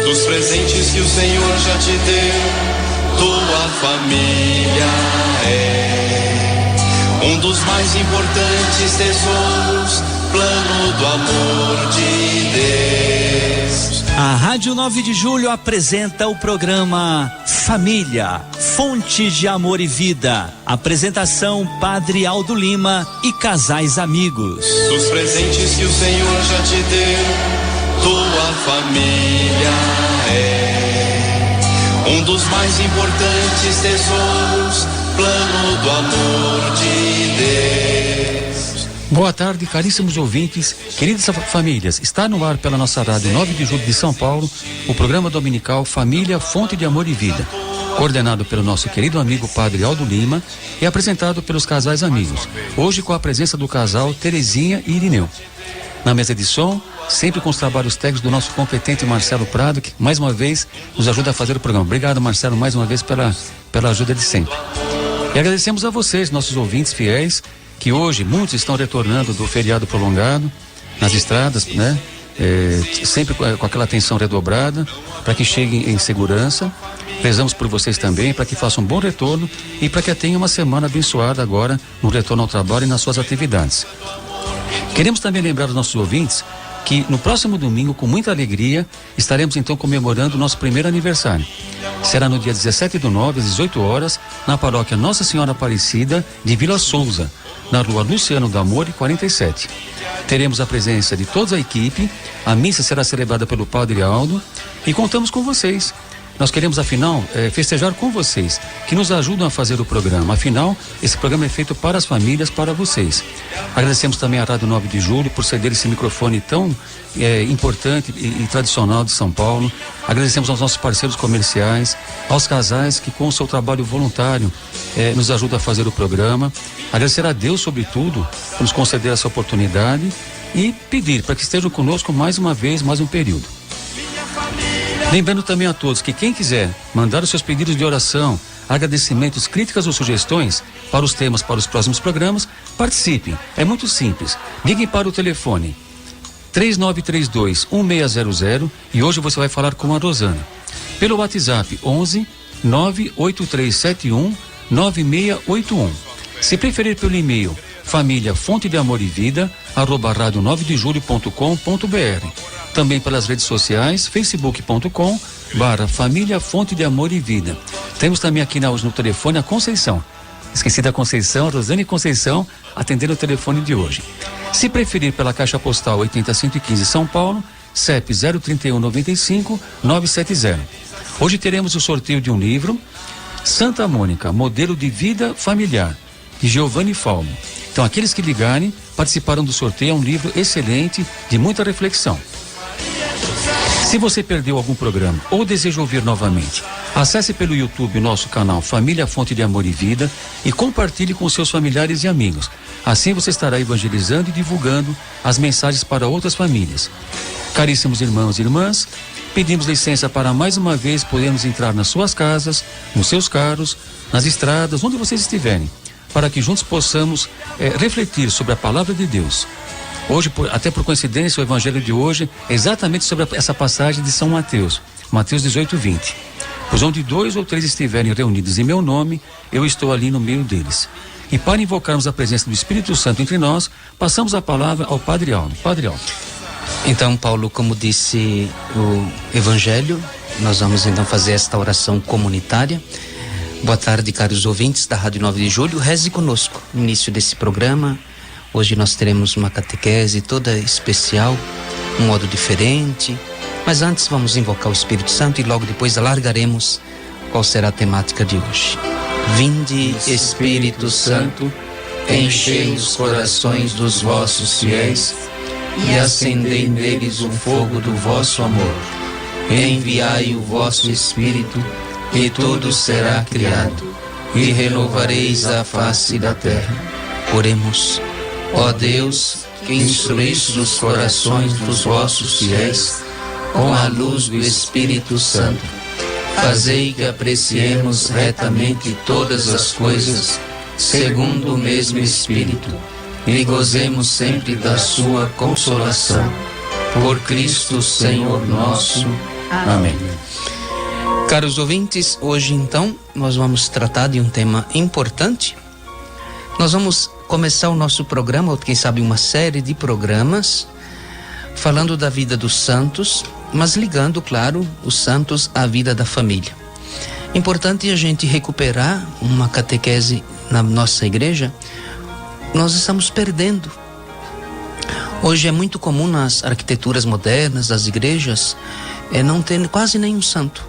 dos presentes que o Senhor já te deu, tua família é um dos mais importantes tesouros, plano do amor de Deus. A Rádio 9 de Julho apresenta o programa Família, Fonte de Amor e Vida. Apresentação Padre Aldo Lima e casais amigos. Dos presentes que o Senhor já te deu, tua família é um dos mais importantes tesouros, plano do amor de Deus. Boa tarde, caríssimos ouvintes, queridas famílias. Está no ar pela nossa rádio 9 de Julho de São Paulo o programa dominical Família, Fonte de Amor e Vida, coordenado pelo nosso querido amigo Padre Aldo Lima e apresentado pelos casais amigos, hoje com a presença do casal Terezinha e Irineu. Na mesa de som, sempre com os trabalhos técnicos do nosso competente Marcelo Prado, que mais uma vez nos ajuda a fazer o programa. Obrigado, Marcelo, mais uma vez pela ajuda de sempre. E agradecemos a vocês, nossos ouvintes fiéis, que hoje muitos estão retornando do feriado prolongado nas estradas, né? Sempre com aquela atenção redobrada para que cheguem em segurança. Rezamos por vocês também para que façam um bom retorno e para que tenham uma semana abençoada agora no retorno ao trabalho e nas suas atividades. Queremos também lembrar os nossos ouvintes que no próximo domingo, com muita alegria, estaremos então comemorando o nosso primeiro aniversário. Será no dia 17/9, às 18 horas, na paróquia Nossa Senhora Aparecida de Vila Souza, na rua Luciano do Amor, 47. Teremos a presença de toda a equipe, a missa será celebrada pelo Padre Aldo e contamos com vocês. Nós queremos, afinal, festejar com vocês, que nos ajudam a fazer o programa. Afinal, esse programa é feito para as famílias, para vocês. Agradecemos também à Rádio 9 de Julho por ceder esse microfone tão importante e tradicional de São Paulo. Agradecemos aos nossos parceiros comerciais, aos casais que com o seu trabalho voluntário nos ajudam a fazer o programa. Agradecer a Deus, sobretudo, por nos conceder essa oportunidade e pedir para que estejam conosco mais uma vez, mais um período. Lembrando também a todos que quem quiser mandar os seus pedidos de oração, agradecimentos, críticas ou sugestões para os temas para os próximos programas, participem. É muito simples. Liguem para o telefone 3932-1600 e hoje você vai falar com a Rosana. Pelo WhatsApp 11 98371 9681. Se preferir pelo e-mail família fonte de amor e vida @radio9dejulho.com.br. Também pelas redes sociais, facebook.com/família fonte de amor e vida. Temos também aqui no telefone a Conceição. Esqueci da Conceição, Rosane Conceição, atendendo o telefone de hoje. Se preferir pela caixa postal 80115 São Paulo, CEP 03195-970. Hoje teremos o sorteio de um livro, Santa Mônica, Modelo de Vida Familiar, de Giovanni Falmo. Então, aqueles que ligarem participaram do sorteio. É um livro excelente, de muita reflexão. Se você perdeu algum programa ou deseja ouvir novamente, acesse pelo YouTube o nosso canal Família Fonte de Amor e Vida e compartilhe com seus familiares e amigos. Assim você estará evangelizando e divulgando as mensagens para outras famílias. Caríssimos irmãos e irmãs, pedimos licença para mais uma vez podermos entrar nas suas casas, nos seus carros, nas estradas, onde vocês estiverem, para que juntos possamos refletir sobre a palavra de Deus. Hoje, até por coincidência, o evangelho de hoje é exatamente sobre essa passagem de São Mateus, Mateus 18:20. Pois onde 2 ou 3 estiverem reunidos em meu nome, eu estou ali no meio deles. E para invocarmos a presença do Espírito Santo entre nós, passamos a palavra ao Padre Aldo. Padre Aldo. Então, Paulo, como disse o evangelho, nós vamos então fazer esta oração comunitária. Boa tarde, caros ouvintes da Rádio 9 de Julho. Reze conosco no início desse programa. Hoje nós teremos uma catequese toda especial, um modo diferente, mas antes vamos invocar o Espírito Santo e logo depois alargaremos qual será a temática de hoje. Vinde, Espírito Santo, enchei os corações dos vossos fiéis e acendei neles o fogo do vosso amor. Enviai o vosso Espírito e tudo será criado e renovareis a face da terra. Oremos. Ó Deus, que instruísse os corações dos vossos fiéis com a luz do Espírito Santo, fazei que apreciemos retamente todas as coisas, segundo o mesmo Espírito, e gozemos sempre da sua consolação. Por Cristo Senhor nosso. Amém. Caros ouvintes, hoje então nós vamos tratar de um tema importante. Nós vamos começar o nosso programa, ou quem sabe uma série de programas, falando da vida dos santos, mas ligando, claro, os santos à vida da família. Importante a gente recuperar uma catequese na nossa igreja. Nós estamos perdendo. Hoje é muito comum nas arquiteturas modernas das igrejas não ter quase nenhum santo.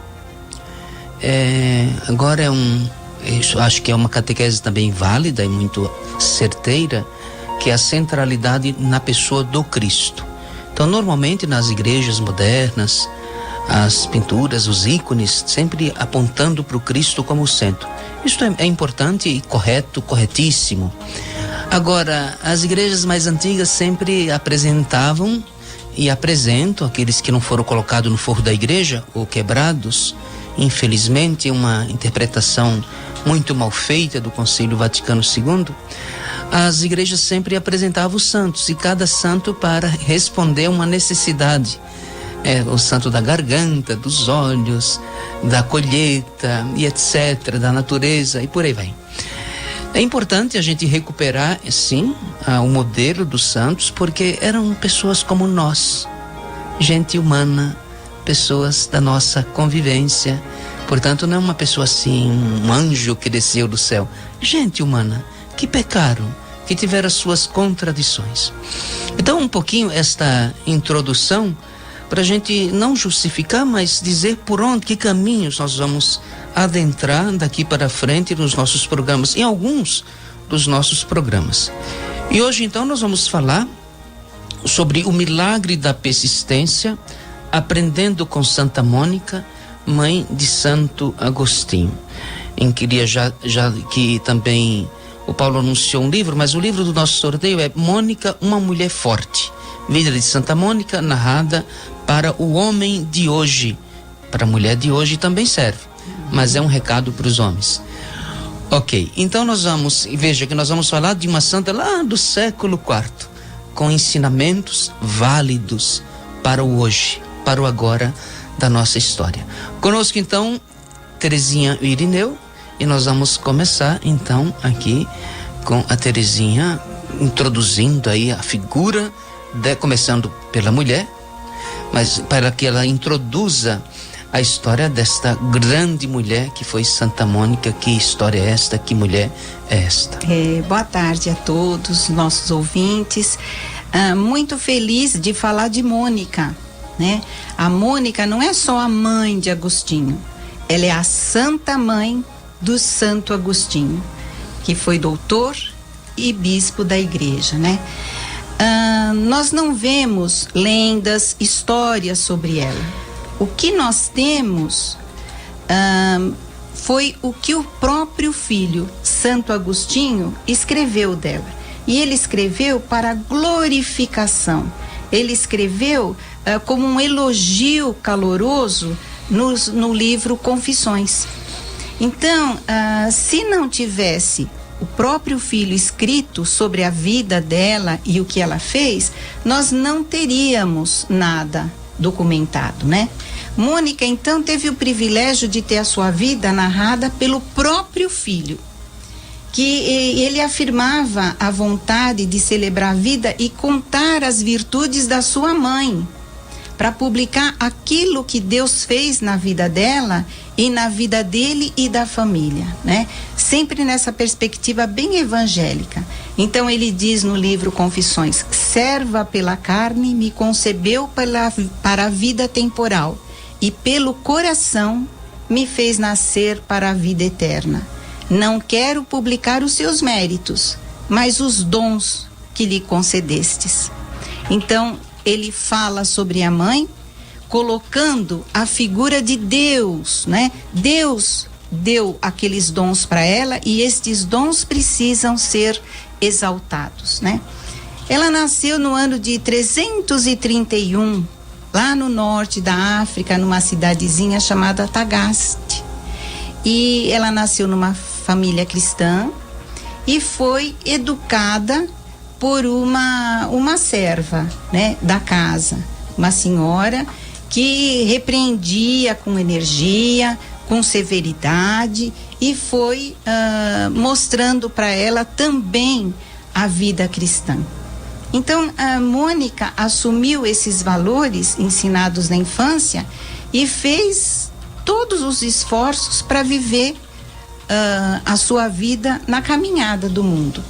Agora eu acho que é uma catequese também válida e muito certeira, que é a centralidade na pessoa do Cristo. Então, normalmente nas igrejas modernas, as pinturas, os ícones, sempre apontando para o Cristo como centro. Isso é importante e correto, corretíssimo. Agora, as igrejas mais antigas sempre apresentavam e apresentam, aqueles que não foram colocados no forro da igreja ou quebrados, infelizmente, uma interpretação muito mal feita do Concílio Vaticano II, as igrejas sempre apresentavam os santos, e cada santo para responder uma necessidade. O santo da garganta, dos olhos, da colheita e etc., da natureza e por aí vai. É importante a gente recuperar, sim, o modelo dos santos, porque eram pessoas como nós, gente humana, pessoas da nossa convivência. Portanto, não é uma pessoa assim, um anjo que desceu do céu. Gente humana, que pecaram, que tiveram as suas contradições. Então, um pouquinho esta introdução, para a gente não justificar, mas dizer por onde, que caminhos nós vamos adentrar daqui para frente nos nossos programas, em alguns dos nossos programas. E hoje, então, nós vamos falar sobre o milagre da persistência, aprendendo com Santa Mônica, mãe de Santo Agostinho. Queria já que também o Paulo anunciou um livro, mas o livro do nosso sorteio é Mônica, uma mulher forte. Vida de Santa Mônica, narrada para o homem de hoje. Para a mulher de hoje também serve, mas é um recado para os homens. Ok, então veja que nós vamos falar de uma santa lá do século IV, com ensinamentos válidos para o hoje, para o agora da nossa história. Conosco então, Terezinha e Irineu, e nós vamos começar então aqui com a Terezinha introduzindo aí a figura, começando pela mulher, mas para que ela introduza a história desta grande mulher que foi Santa Mônica. Que história é esta? Que mulher é esta? Boa tarde a todos nossos ouvintes. Muito feliz de falar de Mônica, né? A Mônica não é só a mãe de Agostinho, ela é a santa mãe do Santo Agostinho, que foi doutor e bispo da igreja, né? Nós não vemos lendas, histórias sobre ela. O que nós temos foi o que o próprio filho, Santo Agostinho, escreveu dela. E ele escreveu para glorificação. Ele escreveu como um elogio caloroso no livro Confissões. Então, se não tivesse o próprio filho escrito sobre a vida dela e o que ela fez, nós não teríamos nada documentado, né? Mônica, então, teve o privilégio de ter a sua vida narrada pelo próprio filho, que ele afirmava a vontade de celebrar a vida e contar as virtudes da sua mãe, para publicar aquilo que Deus fez na vida dela e na vida dele e da família, né? Sempre nessa perspectiva bem evangélica. Então ele diz no livro Confissões: serva pela carne me concebeu para a vida temporal, e pelo coração me fez nascer para a vida eterna. Não quero publicar os seus méritos, mas os dons que lhe concedestes. Então ele fala sobre a mãe, colocando a figura de Deus, né? Deus deu aqueles dons para ela e estes dons precisam ser exaltados, né? Ela nasceu no ano de 331, lá no norte da África, numa cidadezinha chamada Tagaste. E ela nasceu numa família cristã e foi educada por uma serva, né, da casa, uma senhora que repreendia com energia, com severidade, e foi mostrando para ela também a vida cristã. Então, a Mônica assumiu esses valores ensinados na infância e fez todos os esforços para viver a sua vida na caminhada do mundo.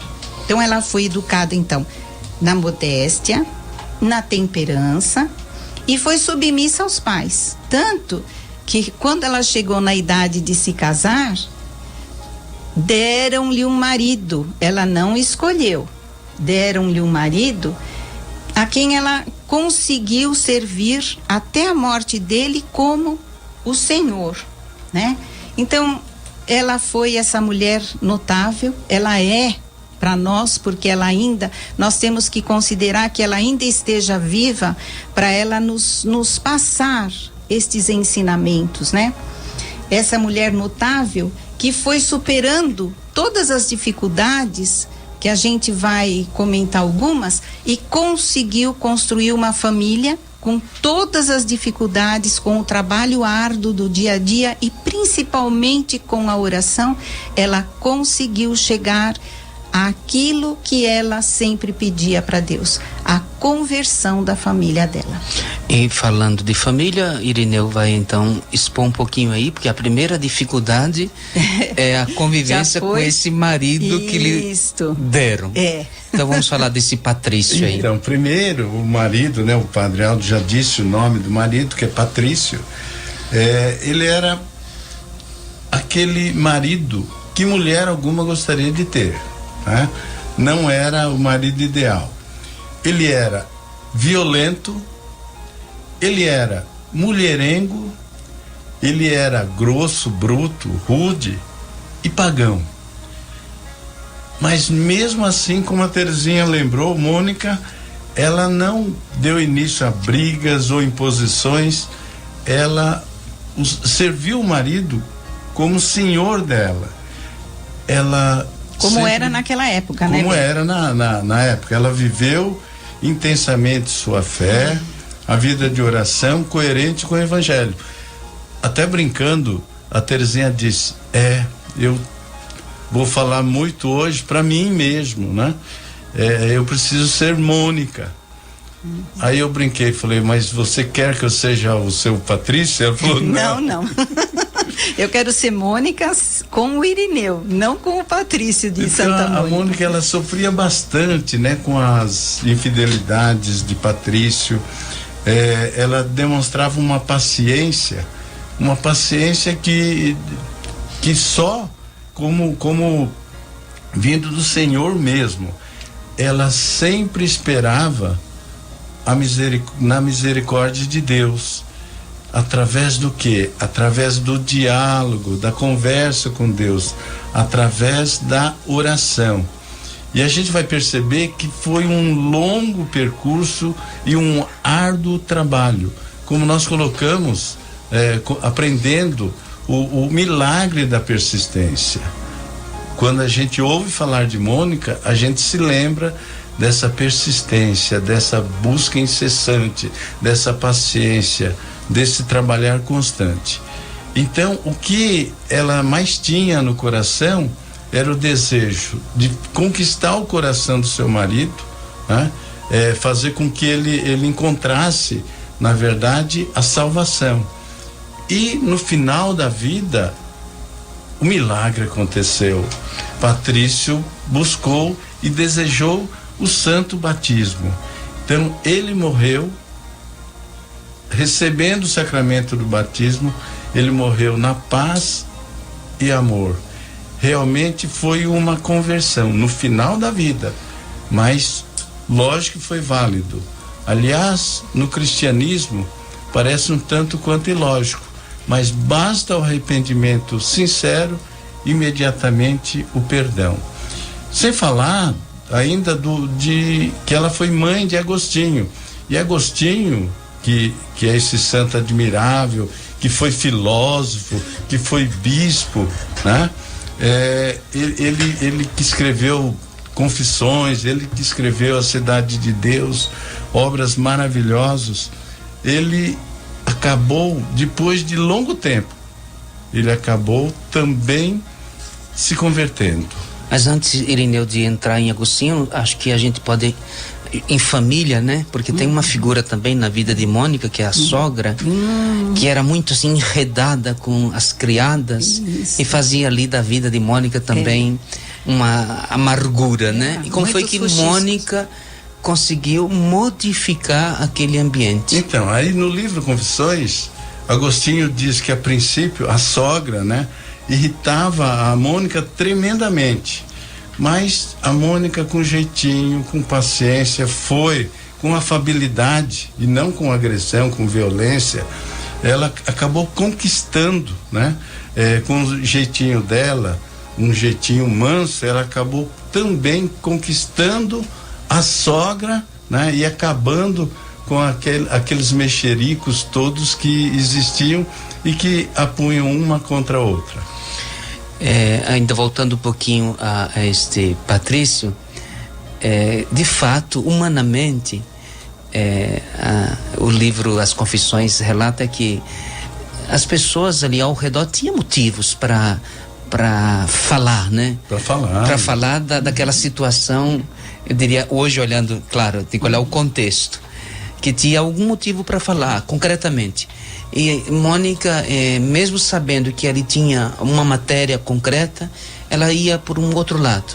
Então, ela foi educada, então, na modéstia, na temperança, e foi submissa aos pais. Tanto que, quando ela chegou na idade de se casar, deram-lhe um marido. Ela não escolheu. Deram-lhe um marido a quem ela conseguiu servir até a morte dele como o Senhor, né? Então, ela foi essa mulher notável. Ela é para nós, porque nós temos que considerar que ela ainda esteja viva para ela nos passar estes ensinamentos, né? Essa mulher notável que foi superando todas as dificuldades, que a gente vai comentar algumas, e conseguiu construir uma família com todas as dificuldades, com o trabalho árduo do dia a dia e principalmente com a oração. Ela conseguiu chegar àquilo que ela sempre pedia para Deus, a conversão da família dela. E falando de família, Irineu vai então expor um pouquinho aí, porque a primeira dificuldade é a convivência com esse marido que lhe deram. Então vamos falar desse Patrício aí. Então, primeiro, o marido, né, o Padre Aldo já disse o nome do marido, que é Patrício. Ele era aquele marido que mulher alguma gostaria de ter, né? Não era o marido ideal. Ele era violento, ele era mulherengo, ele era grosso, bruto, rude e pagão. Mas mesmo assim, como a Terezinha lembrou, Mônica, ela não deu início a brigas ou imposições. Ela serviu o marido como senhor dela. Ela como era naquela época, né? Como era na época. Ela viveu intensamente sua fé, a vida de oração coerente com o Evangelho. Até brincando, a Terezinha disse: eu vou falar muito hoje para mim mesmo, né? Eu preciso ser Mônica. Aí eu brinquei, falei: mas você quer que eu seja o seu Patrício? Ela falou: não. Eu quero ser Mônica com o Irineu, não com o Patrício de Santa Mônica. A Mônica, ela sofria bastante, né, com as infidelidades de Patrício. Ela demonstrava uma paciência que só como vindo do Senhor mesmo. Ela sempre esperava na misericórdia de Deus. Através do quê? Através do diálogo, da conversa com Deus, através da oração. E a gente vai perceber que foi um longo percurso e um árduo trabalho, como nós colocamos, aprendendo o milagre da persistência. Quando a gente ouve falar de Mônica, a gente se lembra dessa persistência, dessa busca incessante, dessa paciência, desse trabalhar constante. Então, o que ela mais tinha no coração era o desejo de conquistar o coração do seu marido, né? Fazer com que ele encontrasse, na verdade, a salvação. E no final da vida, o milagre aconteceu. Patrício buscou e desejou o santo batismo. Então, ele morreu recebendo o sacramento do batismo. Ele morreu na paz e amor. Realmente foi uma conversão no final da vida, mas lógico que foi válido. Aliás, no cristianismo parece um tanto quanto ilógico, mas basta o arrependimento sincero, imediatamente o perdão. Sem falar ainda que ela foi mãe de Agostinho. E Agostinho, que é esse santo admirável, que foi filósofo, que foi bispo, né? Ele que escreveu Confissões, ele que escreveu A Cidade de Deus, obras maravilhosas. Ele acabou, depois de longo tempo, ele acabou também se convertendo. Mas antes, Irineu, de entrar em Agostinho, acho que a gente pode, em família, né? Porque tem uma figura também na vida de Mônica, que é a sogra, que era muito assim enredada com as criadas. Isso. E fazia ali da vida de Mônica também uma amargura, né? E como foi que Mônica conseguiu modificar aquele ambiente? Então, aí no livro Confissões, Agostinho diz que a princípio a sogra, né, irritava a Mônica tremendamente, mas a Mônica, com jeitinho, com paciência, foi com afabilidade e não com agressão, com violência, ela acabou conquistando, né, com o jeitinho dela, um jeitinho manso, ela acabou também conquistando a sogra, né, e acabando com aqueles mexericos todos que existiam e que apunham uma contra a outra. Ainda voltando um pouquinho a este Patrício, de fato, humanamente, o livro As Confissões relata que as pessoas ali ao redor tinham motivos para falar, né? Para falar daquela situação, eu diria, hoje olhando, claro, tem que olhar o contexto, que tinha algum motivo para falar, concretamente. E Mônica, mesmo sabendo que ali tinha uma matéria concreta, ela ia por um outro lado.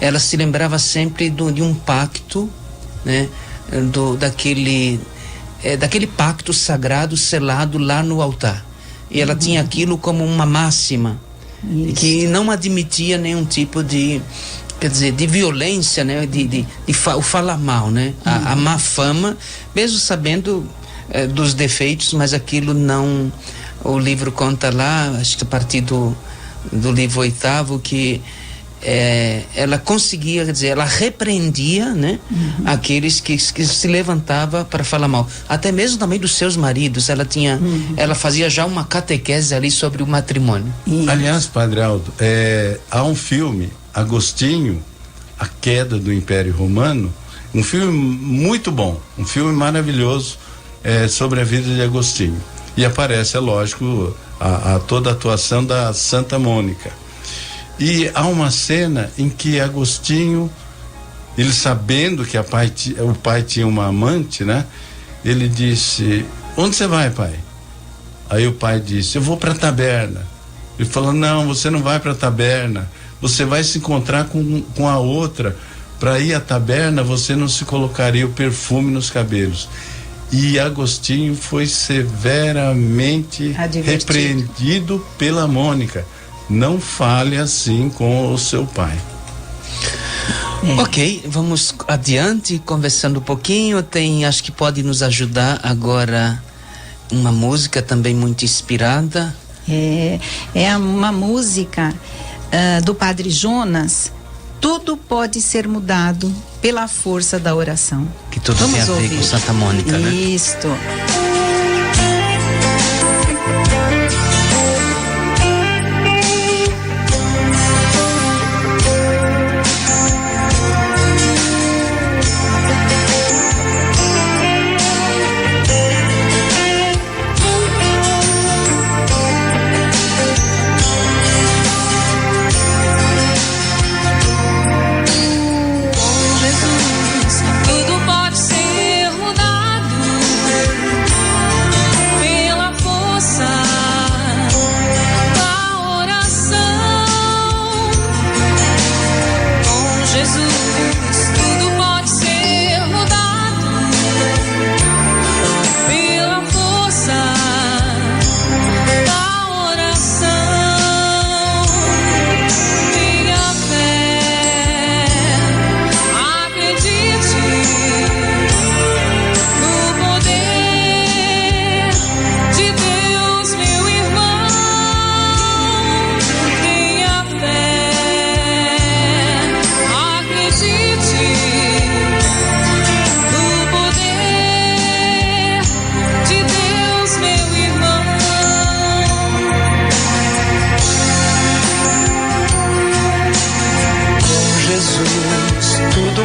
Ela se lembrava sempre de um pacto, né? Daquele pacto sagrado selado lá no altar. E ela tinha aquilo como uma máxima. Isso. Que não admitia nenhum tipo de, quer dizer, de violência, né? O falar mal, né? A má fama, mesmo sabendo dos defeitos, mas aquilo não. O livro conta lá, acho que a partir do livro 8º, que ela conseguia, quer dizer, ela repreendia, né? Aqueles que se levantavam para falar mal, até mesmo também dos seus maridos. Ela fazia já uma catequese ali sobre o matrimônio. Aliás, Padre Aldo, há um filme, Agostinho, A Queda do Império Romano, um filme muito bom, um filme maravilhoso, sobre a vida de Agostinho, e aparece, é lógico, toda a atuação da Santa Mônica. E há uma cena em que Agostinho, ele sabendo que o pai tinha uma amante, né? Ele disse: onde você vai, pai? Aí o pai disse: eu vou para a taberna. Ele falou: não, você não vai para a taberna, você vai se encontrar com a outra. Para ir à taberna você não se colocaria o perfume nos cabelos. E Agostinho foi severamente repreendido pela Mônica. Não fale assim com o seu pai. Ok, vamos adiante, conversando um pouquinho. Acho que pode nos ajudar agora uma música também muito inspirada. É uma música do Padre Jonas. Tudo pode ser mudado pela força da oração. Que tudo tem a ver com Santa Mônica, né? Isto.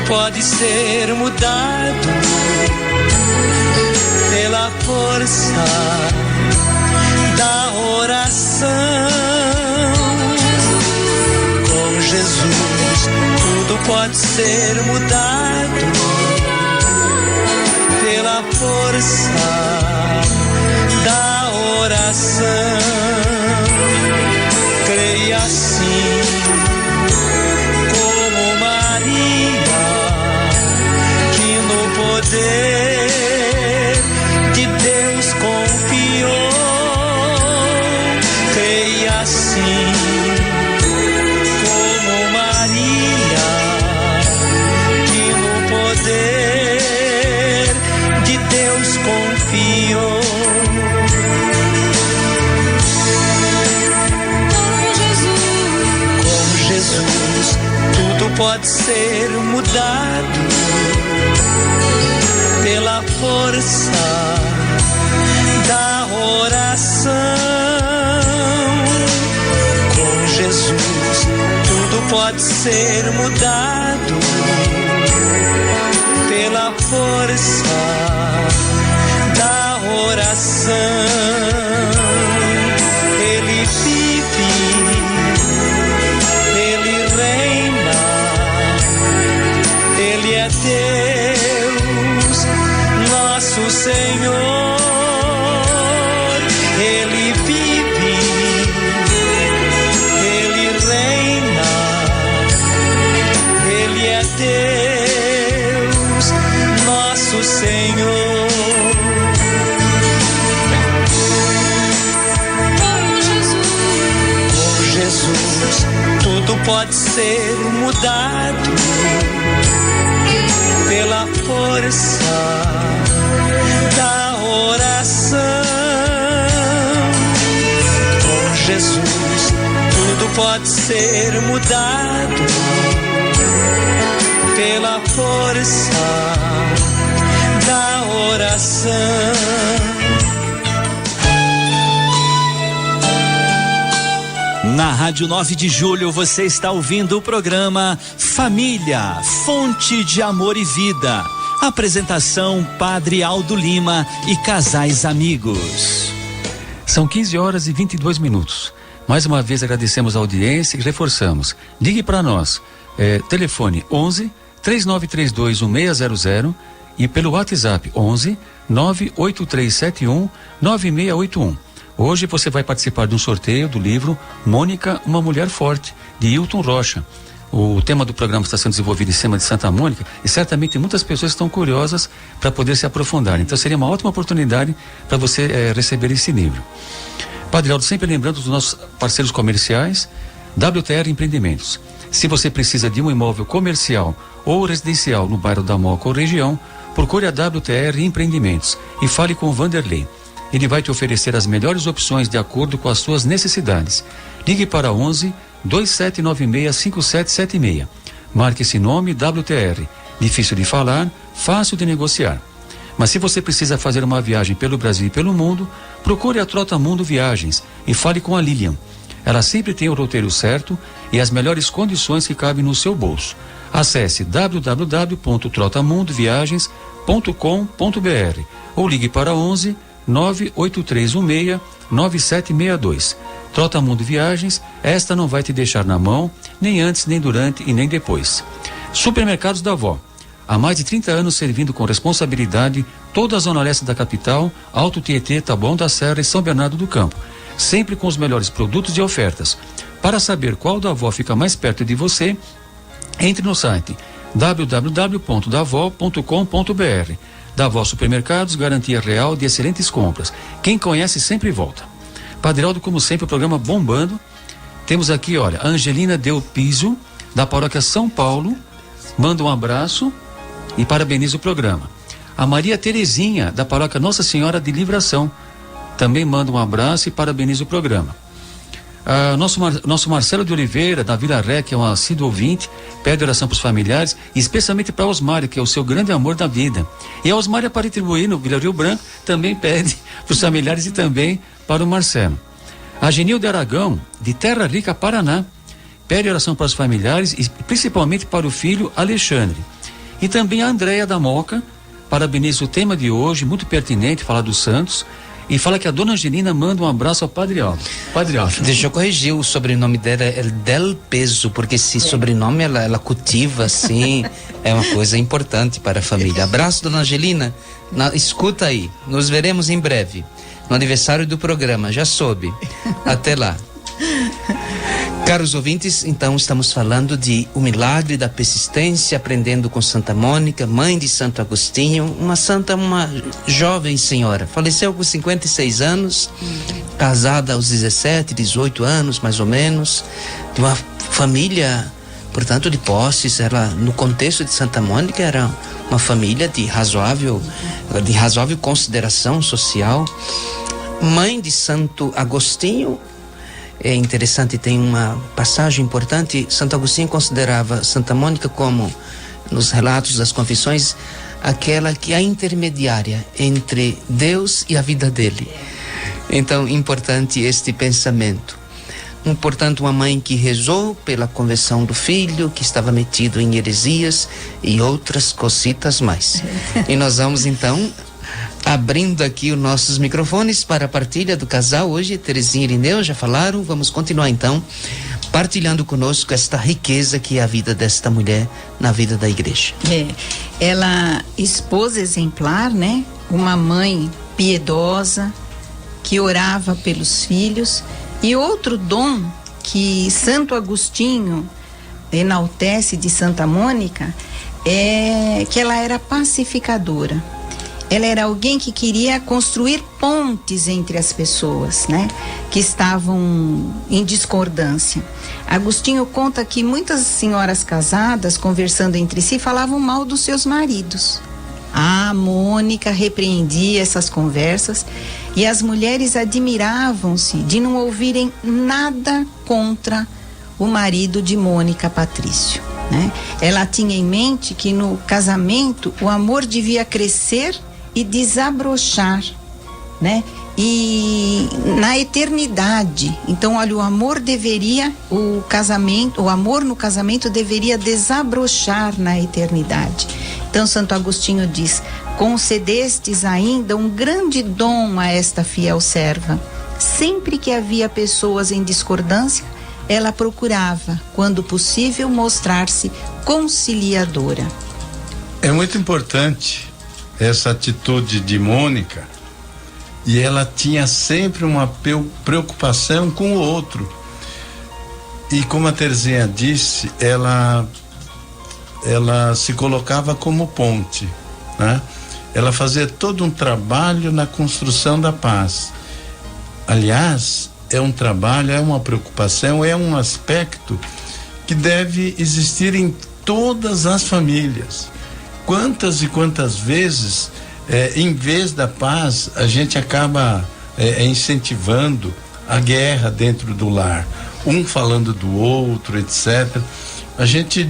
Pode ser mudado pela força da oração. Com Jesus tudo pode ser mudado pela força da oração. Creia assim como Maria, que no poder de Deus confiou. Creia assim como Maria, que no poder de Deus confiou. Com Jesus tudo pode ser mudado pela força da oração. Com Jesus tudo pode ser mudado pela força da oração. Ele vive, Ele reina, Ele é Deus, nosso Senhor. Ele vive, Ele reina, Ele é Deus, nosso Senhor. Com Jesus tudo pode ser mudado pela força da oração. Com Jesus tudo pode ser mudado pela força da oração. Na Rádio 9 de Julho você está ouvindo o programa Família, Fonte de Amor e Vida. Apresentação Padre Aldo Lima e casais amigos. São 15h22. Mais uma vez agradecemos a audiência e reforçamos. Ligue para nós. Telefone 11 3932 1600 e pelo WhatsApp 11 98371 9681. Hoje você vai participar de um sorteio do livro Mônica, uma Mulher Forte, de Hilton Rocha. O tema do programa está sendo desenvolvido em cima de Santa Mônica e certamente muitas pessoas estão curiosas para poder se aprofundar. Então seria uma ótima oportunidade para você receber esse livro. Padre Aldo, sempre lembrando dos nossos parceiros comerciais, WTR Empreendimentos. Se você precisa de um imóvel comercial ou residencial no bairro da Moca ou região, procure a WTR Empreendimentos e fale com o Vanderlei. Ele vai te oferecer as melhores opções de acordo com as suas necessidades. Ligue para 11 2796 5776. Marque esse nome WTR. Difícil de falar, fácil de negociar. Mas se você precisa fazer uma viagem pelo Brasil e pelo mundo, procure a Trotamundo Viagens e fale com a Lilian. Ela sempre tem o roteiro certo e as melhores condições que cabem no seu bolso. Acesse www.trotamundoviagens.com.br ou ligue para 11 98316 9762. Trotamundo Viagens, esta não vai te deixar na mão, nem antes, nem durante e nem depois. Supermercados da Avó. Há mais de 30 anos servindo com responsabilidade toda a zona leste da capital, Alto Tietê, Taboão da Serra e São Bernardo do Campo. Sempre com os melhores produtos e ofertas. Para saber qual da Avó fica mais perto de você, entre no site www.davó.com.br. Davó Supermercados, garantia real de excelentes compras. Quem conhece sempre volta. Padre Aldo, como sempre, o programa bombando. Temos aqui, olha, a Angelina Del Piso, da Paróquia São Paulo, manda um abraço e parabeniza o programa. A Maria Terezinha, da Paróquia Nossa Senhora de Livração, também manda um abraço e parabeniza o programa. Nosso Marcelo de Oliveira, da Vila Ré, que é um assíduo ouvinte, pede oração para os familiares, e especialmente para Osmário, que é o seu grande amor da vida. E a Osmário, para retribuir no Vila Rio Branco, também pede para os familiares e também para o Marcelo. A Genilde Aragão, de Terra Rica, Paraná, pede oração para os familiares e principalmente para o filho Alexandre. E também a Andréia da Moca, parabeniza o tema de hoje, muito pertinente, falar dos santos. E fala que a dona Angelina manda um abraço ao Padre Aldo. Padre Aldo. Deixa eu corrigir, o sobrenome dela é Del Peso, porque esse sobrenome ela cultiva, assim, é uma coisa importante para a família. Abraço, dona Angelina. Escuta aí, nos veremos em breve, no aniversário do programa, já soube. Até lá. Caros ouvintes, então estamos falando de O Milagre da Persistência, aprendendo com Santa Mônica, mãe de Santo Agostinho, uma jovem senhora, faleceu com 56 anos, casada aos 17, 18 anos, mais ou menos, de uma família, portanto, de posses. Ela, no contexto de Santa Mônica, era uma família de razoável consideração social. Mãe de Santo Agostinho. É interessante, tem uma passagem importante. Santo Agostinho considerava Santa Mônica como, nos relatos das confissões, aquela que é a intermediária entre Deus e a vida dele. Então, importante este pensamento. Portanto, uma mãe que rezou pela conversão do filho, que estava metido em heresias e outras cositas mais. E nós vamos, então, abrindo aqui os nossos microfones para a partilha do casal hoje. Terezinha e Irineu já falaram, vamos continuar então partilhando conosco esta riqueza que é a vida desta mulher na vida da igreja. Ela, esposa exemplar, né? Uma mãe piedosa que orava pelos filhos. E outro dom que Santo Agostinho enaltece de Santa Mônica é que ela era pacificadora. Ela era alguém que queria construir pontes entre as pessoas, né? Que estavam em discordância. Agostinho conta que muitas senhoras casadas, conversando entre si, falavam mal dos seus maridos. A Mônica repreendia essas conversas e as mulheres admiravam-se de não ouvirem nada contra o marido de Mônica, Patrício, né? Ela tinha em mente que no casamento o amor devia crescer e desabrochar, né? E na eternidade. Então, olha, o amor no casamento deveria desabrochar na eternidade. Então, Santo Agostinho diz: concedestes ainda um grande dom a esta fiel serva. Sempre que havia pessoas em discordância, ela procurava, quando possível, mostrar-se conciliadora. É muito importante essa atitude de Mônica, e ela tinha sempre uma preocupação com o outro. E como a Terezinha disse, ela se colocava como ponte, né? Ela fazia todo um trabalho na construção da paz. Aliás, é um trabalho, é uma preocupação, é um aspecto que deve existir em todas as famílias. Quantas e quantas vezes, em vez da paz, a gente acaba incentivando a guerra dentro do lar, um falando do outro, etc.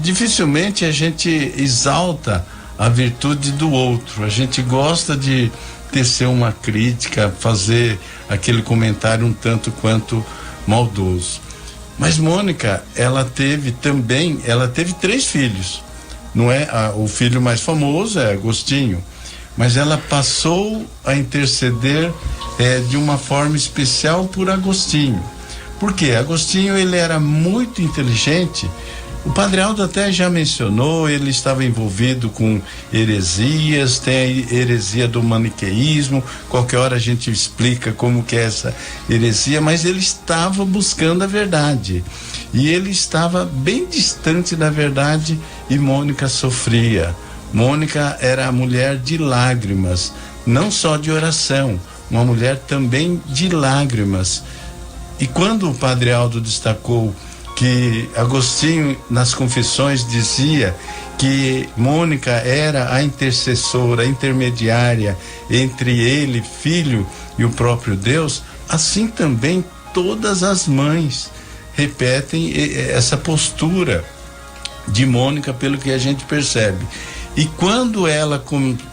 Dificilmente a gente exalta a virtude do outro. A gente gosta de tecer uma crítica, fazer aquele comentário um tanto quanto maldoso. Mas Mônica, ela teve 3 filhos. Não é o filho mais famoso é Agostinho, mas ela passou a interceder de uma forma especial por Agostinho. Por quê? Agostinho, ele era muito inteligente. O Padre Aldo até já mencionou, ele estava envolvido com heresias, tem a heresia do maniqueísmo, qualquer hora a gente explica como que é essa heresia, mas ele estava buscando a verdade. E ele estava bem distante da verdade e Mônica sofria. Mônica era a mulher de lágrimas, não só de oração, uma mulher também de lágrimas. E quando o Padre Aldo destacou que Agostinho, nas confissões, dizia que Mônica era a intercessora, a intermediária entre ele, filho, e o próprio Deus, assim também todas as mães repetem essa postura de Mônica, pelo que a gente percebe. E quando ela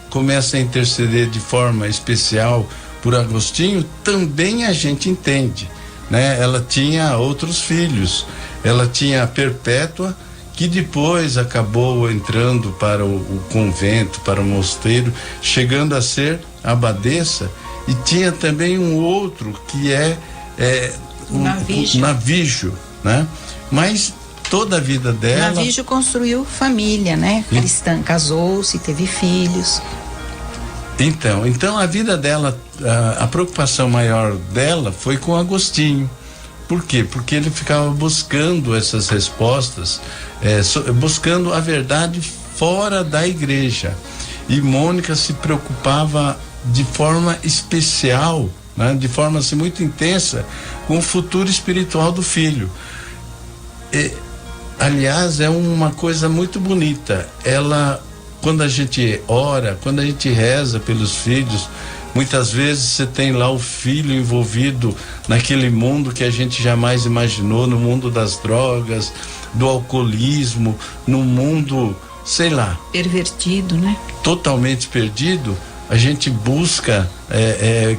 começa a interceder de forma especial por Agostinho, também a gente entende, né? Ela tinha outros filhos, ela tinha a Perpétua, que depois acabou entrando para o convento, para o mosteiro, chegando a ser abadesa, e tinha também um outro que Navígio, né? Mas toda a vida dela... Navígio construiu família, né? Cristã, casou-se, teve filhos. Então a vida dela, a preocupação maior dela foi com Agostinho. Por quê? Porque ele ficava buscando essas respostas, buscando a verdade fora da igreja. E Mônica se preocupava de forma especial, né, de forma assim, muito intensa, com o futuro espiritual do filho. Aliás, é uma coisa muito bonita. Ela, quando a gente ora, quando a gente reza pelos filhos, muitas vezes você tem lá o filho envolvido naquele mundo que a gente jamais imaginou, no mundo das drogas, do alcoolismo, no mundo, sei lá, pervertido, né? Totalmente perdido. A gente busca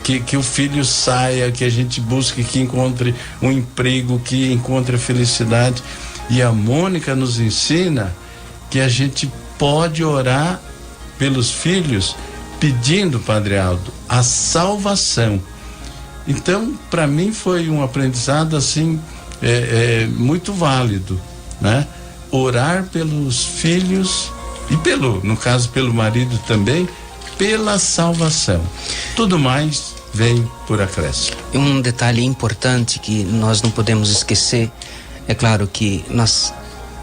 que o filho saia, que a gente busque que encontre um emprego, que encontre a felicidade. E a Mônica nos ensina que a gente pode orar pelos filhos pedindo, Padre Aldo, a salvação. Então, para mim foi um aprendizado assim muito válido, né? Orar pelos filhos e no caso pelo marido também, pela salvação. Tudo mais vem por acréscimo. Um detalhe importante que nós não podemos esquecer, é claro que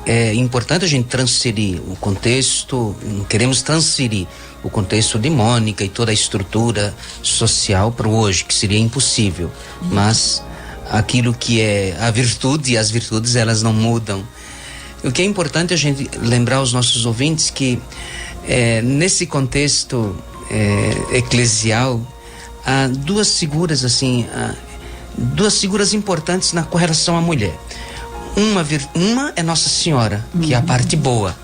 é importante a gente transferir o contexto, não queremos transferir o contexto de Mônica e toda a estrutura social para o hoje, que seria impossível, mas aquilo que é a virtude, e as virtudes elas não mudam. O que é importante a gente lembrar aos nossos ouvintes que nesse contexto eclesial há duas figuras importantes com relação à mulher. Uma é Nossa Senhora, que é a parte boa,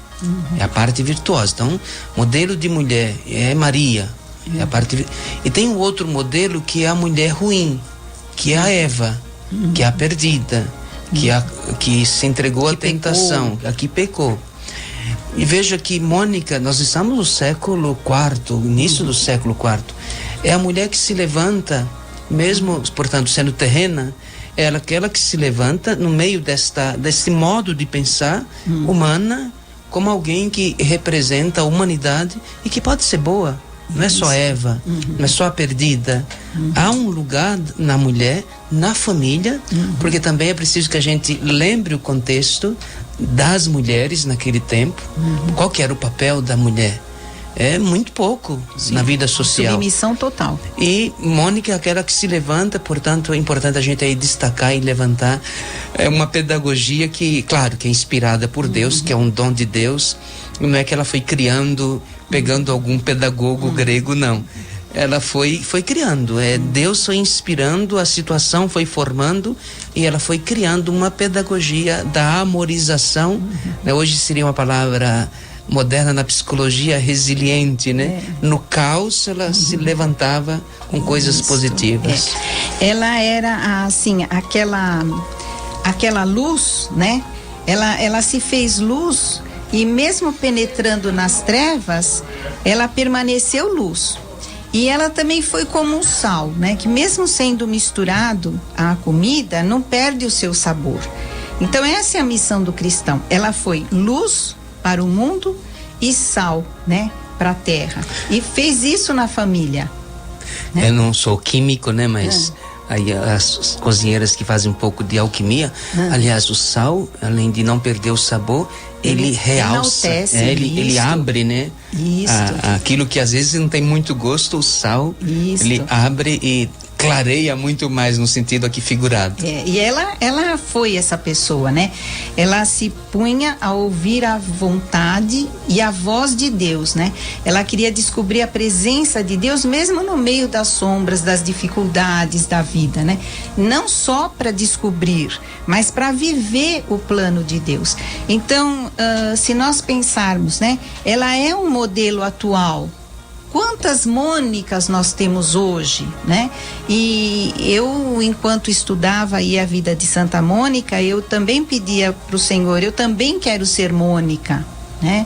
é a parte virtuosa. Então, modelo de mulher é Maria, é a parte. E tem um outro modelo que é a mulher ruim, que é a Eva, que é a perdida, que se entregou à tentação, a que pecou. E veja que Mônica, nós estamos no século IV, início do século IV. É a mulher que se levanta, mesmo, portanto, sendo terrena, aquela que se levanta no meio desse modo de pensar humana, como alguém que representa a humanidade e que pode ser boa. Não é só Eva, não é só a perdida. Há um lugar na mulher, na família, porque também é preciso que a gente lembre o contexto das mulheres naquele tempo. Qual que era o papel da mulher? É muito pouco na vida social. Submissão total. E Mônica é aquela que se levanta, portanto é importante a gente aí destacar e levantar uma pedagogia que, claro, que é inspirada por Deus, que é um dom de Deus. Não é que ela foi pegando algum pedagogo grego, não. Ela foi criando, Deus foi inspirando, a situação foi formando e ela foi criando uma pedagogia da amorização, né? Hoje seria uma palavra moderna na psicologia, resiliente, né? No caos ela se levantava com coisas positivas. Ela era assim, aquela luz, né? Ela se fez luz e mesmo penetrando nas trevas, ela permaneceu luz. E ela também foi como um sal, né? Que mesmo sendo misturado à comida, não perde o seu sabor. Então essa é a missão do cristão. Ela foi luz para o mundo e sal, né? Para a terra. E fez isso na família. Né? Eu não sou químico, né? Mas aí as cozinheiras que fazem um pouco de alquimia, aliás, o sal, além de não perder o sabor, ele realça, ele abre, né? Aquilo que às vezes não tem muito gosto, o sal, ele abre e clareia muito mais no sentido aqui figurado. E ela foi essa pessoa, né? Ela se punha a ouvir a vontade e a voz de Deus, né? Ela queria descobrir a presença de Deus mesmo no meio das sombras, das dificuldades da vida, né? Não só para descobrir, mas para viver o plano de Deus. Então, se nós pensarmos, né? Ela é um modelo atual quantas Mônicas nós temos hoje, né? E eu, enquanto estudava aí a vida de Santa Mônica, eu também pedia para o Senhor, eu também quero ser Mônica, né?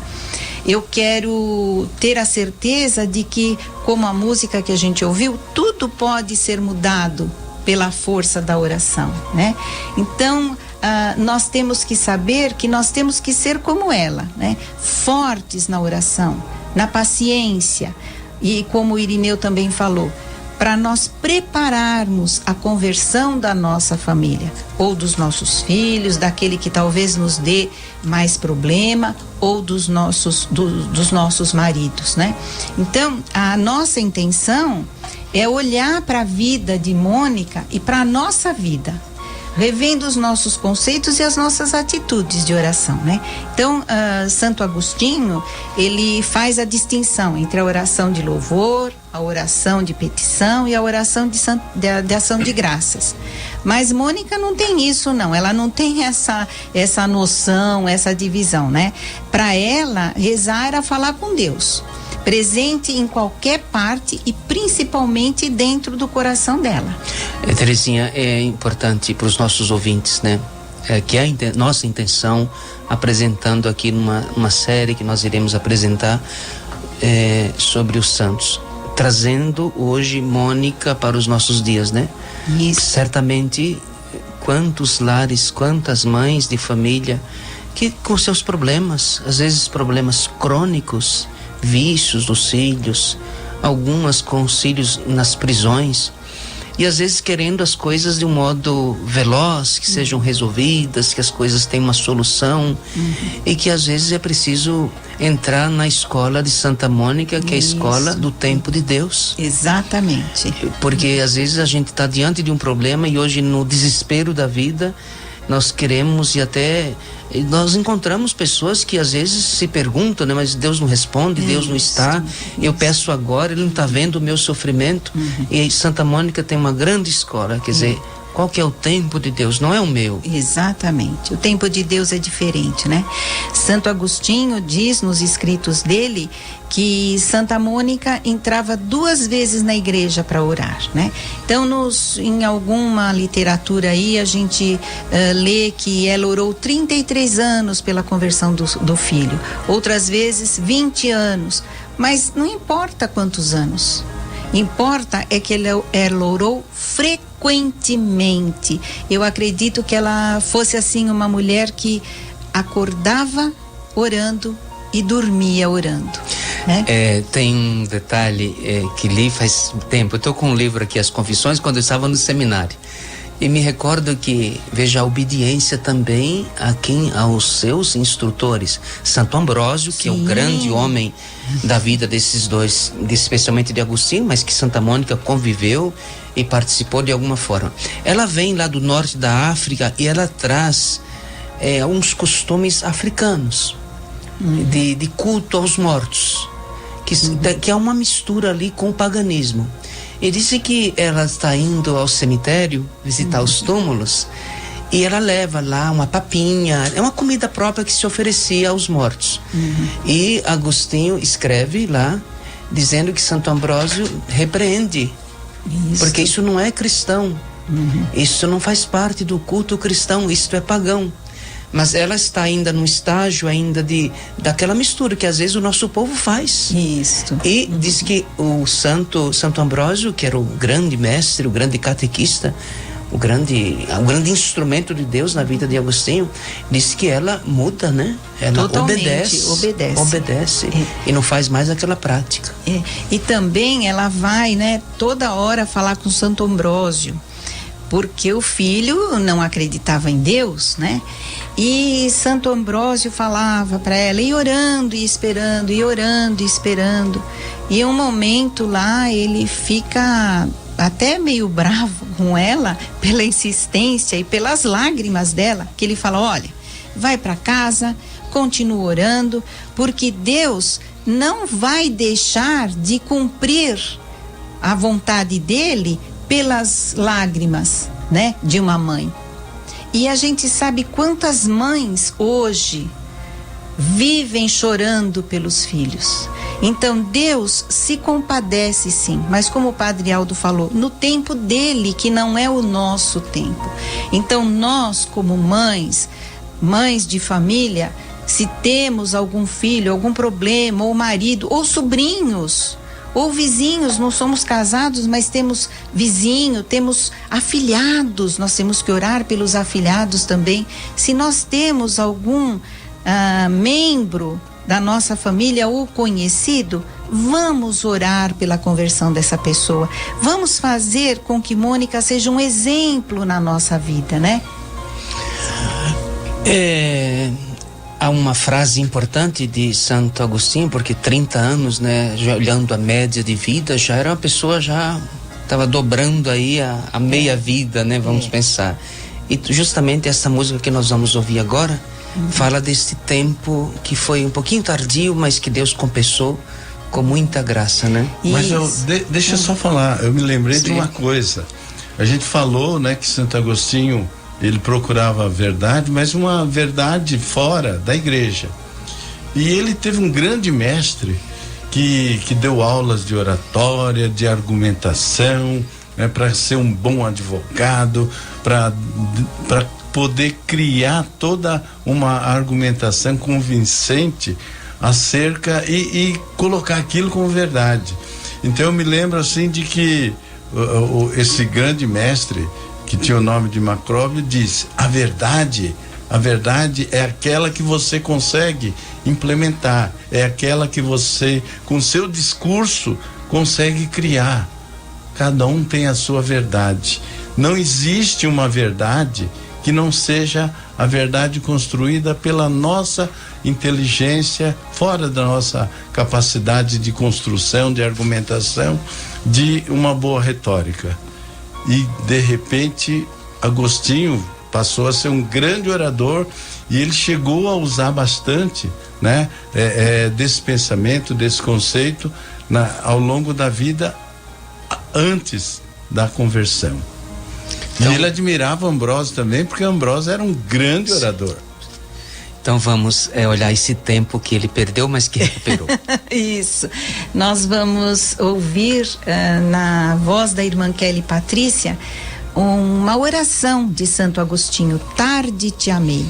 Eu quero ter a certeza de que, como a música que a gente ouviu, tudo pode ser mudado pela força da oração, né? Então, nós temos que saber que nós temos que ser como ela, né? Fortes na oração, na paciência, e como o Irineu também falou, para nós prepararmos a conversão da nossa família, ou dos nossos filhos, daquele que talvez nos dê mais problema, ou dos nossos maridos, né? Então, a nossa intenção é olhar para a vida de Mônica e para a nossa vida, revendo os nossos conceitos e as nossas atitudes de oração, né? Então, Santo Agostinho, ele faz a distinção entre a oração de louvor, a oração de petição e a oração de ação de graças. Mas Mônica não tem isso, não. Ela não tem essa noção, essa divisão, né? Para ela, rezar era falar com Deus, presente em qualquer parte e principalmente dentro do coração dela. Terezinha, é importante para os nossos ouvintes, né? Que a nossa intenção, apresentando aqui numa série que nós iremos apresentar sobre os santos, trazendo hoje Mônica para os nossos dias, né? Isso. Certamente, quantos lares, quantas mães de família que com seus problemas, às vezes problemas crônicos, vícios dos filhos, algumas com os filhos nas prisões, e às vezes querendo as coisas de um modo veloz, que sejam resolvidas, que as coisas tenham uma solução, e que às vezes é preciso entrar na escola de Santa Mônica, que é a escola do tempo de Deus. Exatamente. Porque às vezes a gente está diante de um problema e hoje, no desespero da vida, nós queremos, e até nós encontramos pessoas que às vezes se perguntam, né? Mas Deus não responde, Deus não está, eu peço agora, Ele não está vendo o meu sofrimento. E Santa Mônica tem uma grande escola, quer dizer, qual que é o tempo de Deus, não é o meu. Exatamente, o tempo de Deus é diferente, né? Santo Agostinho diz nos escritos dele que Santa Mônica entrava 2 vezes na igreja para orar, né? Então, em alguma literatura aí, a gente lê que ela orou 33 anos pela conversão do filho, outras vezes 20 anos, mas não importa quantos anos, importa é que ela orou frequentemente. Eu acredito que ela fosse assim uma mulher que acordava orando e dormia orando, né? Tem um detalhe que li faz tempo. Eu estou com um livro aqui, As Confissões, quando eu estava no seminário, e me recordo que, veja, a obediência também aos seus instrutores. Santo Ambrósio, que é o grande homem da vida desses dois, especialmente de Agostinho, mas que Santa Mônica conviveu e participou de alguma forma. Ela vem lá do norte da África e ela traz uns costumes africanos, de culto aos mortos, que é uma mistura ali com o paganismo. E disse que ela está indo ao cemitério visitar os túmulos e ela leva lá uma papinha, é uma comida própria que se oferecia aos mortos. E Agostinho escreve lá dizendo que Santo Ambrósio repreende, porque isso não é cristão, isso não faz parte do culto cristão, isso é pagão. Mas ela está ainda num estágio daquela mistura que às vezes o nosso povo faz. Isso. E diz que o Santo Ambrósio, que era o grande mestre, o grande catequista, o grande instrumento de Deus na vida de Agostinho, disse que ela muda, né? Ela obedece. E não faz mais aquela prática. E também ela vai, né, toda hora falar com Santo Ambrósio, porque o filho não acreditava em Deus, né? E Santo Ambrósio falava para ela, e orando e esperando, e orando e esperando. E um momento lá ele fica até meio bravo com ela pela insistência e pelas lágrimas dela, que ele fala: olha, vai para casa, continua orando, porque Deus não vai deixar de cumprir a vontade dele pelas lágrimas, né, de uma mãe. E a gente sabe quantas mães hoje vivem chorando pelos filhos. Então Deus se compadece, sim, mas como o Padre Aldo falou, no tempo dele, que não é o nosso tempo. Então nós, como mães de família, se temos algum filho, algum problema, ou marido, ou sobrinhos, ou vizinhos, não somos casados, mas temos vizinho, temos afilhados, nós temos que orar pelos afilhados também. Se nós temos algum membro da nossa família ou conhecido, vamos orar pela conversão dessa pessoa. Vamos fazer com que Mônica seja um exemplo na nossa vida, né? Há uma frase importante de Santo Agostinho, porque 30 anos, né, já olhando a média de vida, já era uma pessoa, já estava dobrando aí a meia vida, né, vamos pensar. E justamente essa música que nós vamos ouvir agora fala desse tempo que foi um pouquinho tardio, mas que Deus compensou com muita graça, né? Mas deixa eu só falar, eu me lembrei de uma coisa. A gente falou, né, que Santo Agostinho, ele procurava a verdade, mas uma verdade fora da igreja. E ele teve um grande mestre que deu aulas de oratória, de argumentação, né, para ser um bom advogado, para poder criar toda uma argumentação convincente acerca e colocar aquilo como verdade. Então eu me lembro assim de que esse grande mestre, que tinha o nome de Macróbio, disse: a verdade é aquela que você consegue implementar, é aquela que você, com seu discurso, consegue criar. Cada um tem a sua verdade. Não existe uma verdade que não seja a verdade construída pela nossa inteligência, fora da nossa capacidade de construção, de argumentação, de uma boa retórica. E de repente Agostinho passou a ser um grande orador, e ele chegou a usar bastante, né, desse pensamento, desse conceito ao longo da vida, antes da conversão. Então, e ele admirava Ambrósio também, porque Ambrósio era um grande orador. Então vamos olhar esse tempo que ele perdeu, mas que recuperou. Isso. Nós vamos ouvir na voz da irmã Kelly Patrícia uma oração de Santo Agostinho: Tarde te amei.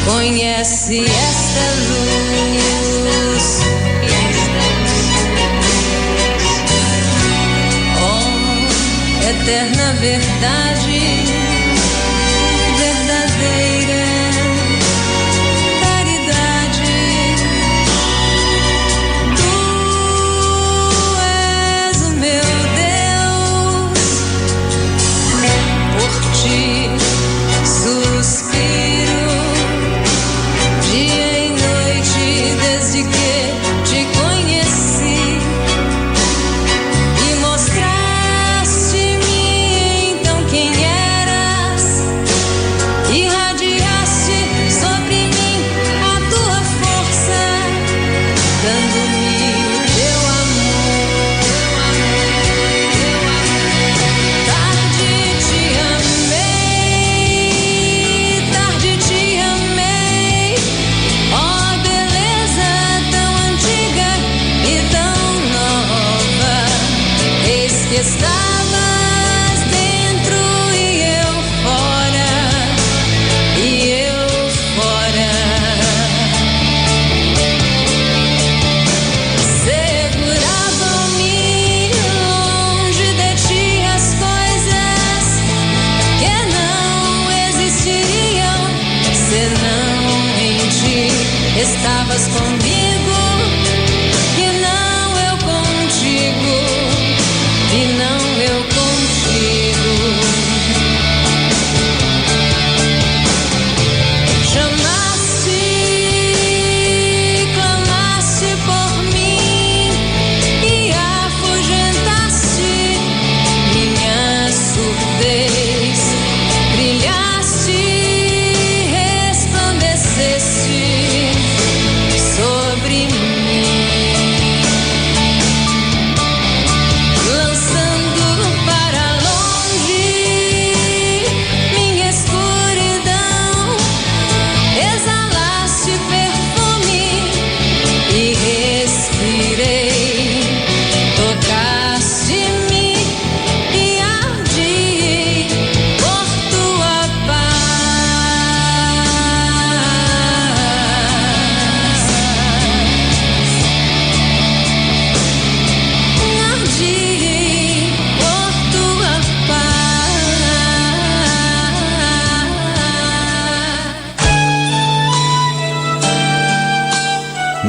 Conhece esta luz, oh, eterna verdade, verdadeira caridade. Tu és o meu Deus, por ti suspiro. Dia e noite desde que te conheci e mostraste-me então quem era estavas comigo e não eu contigo, e não eu contigo. Chamaste, clamaste por mim e afugentaste minha surdez. Brilhaste, resplandeceste sobre mim, lançando para longe minha escuridão. Exalaste perfume e respirei, tocaste-me e ardi por tua paz. Ardi por tua paz.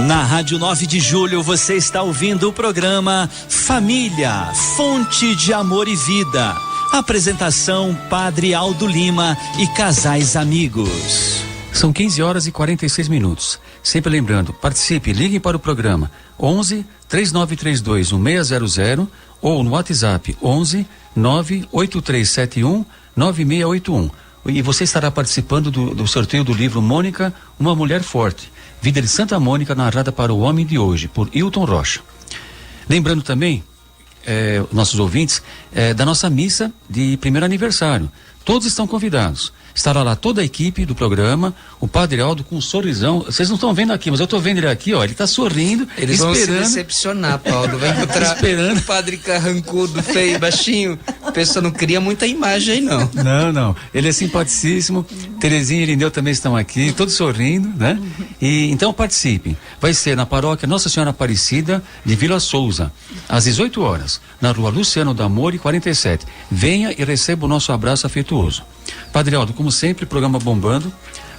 Na Rádio 9 de Julho você está ouvindo o programa Família, Fonte de Amor e Vida. Apresentação Padre Aldo Lima e casais amigos. São 15 horas e 46 minutos. Sempre lembrando, participe, ligue para o programa 11 3932 1600 ou no WhatsApp 11 98371 9681. E você estará participando do sorteio do livro Mônica, uma mulher forte. Vida de Santa Mônica, narrada para o homem de hoje, por Hilton Rocha. Lembrando também, nossos ouvintes, da nossa missa de primeiro aniversário. Todos estão convidados. Estará lá toda a equipe do programa, o Padre Aldo com um sorrisão. Vocês não estão vendo aqui, mas eu estou vendo ele aqui, ó. Ele está sorrindo, Eles esperando. vão se decepcionar, Paulo. Vai encontrar Esperando. o padre carrancudo, feio, baixinho. A pessoa não cria muita imagem aí, não. Não. Ele é simpaticíssimo. Terezinha e Irineu também estão aqui, todos sorrindo, né? E então participem. Vai ser na paróquia Nossa Senhora Aparecida de Vila Souza, às 18 horas, na rua Luciano D'Amore 47. Venha e receba o nosso abraço afetuoso. Padre Aldo, como sempre, programa bombando.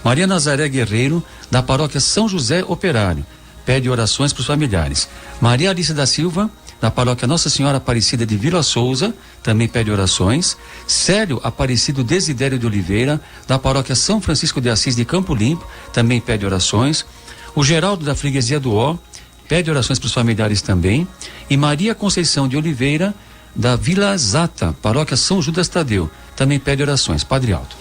Maria Nazaré Guerreiro, da paróquia São José Operário, pede orações para os familiares. Maria Alice da Silva, da paróquia Nossa Senhora Aparecida de Vila Souza, também pede orações. Célio Aparecido Desidério de Oliveira, da paróquia São Francisco de Assis de Campo Limpo, também pede orações. O Geraldo da Freguesia do Ó, pede orações para os familiares também. E Maria Conceição de Oliveira, da Vila Zata, paróquia São Judas Tadeu, também pede orações. Padre Aldo.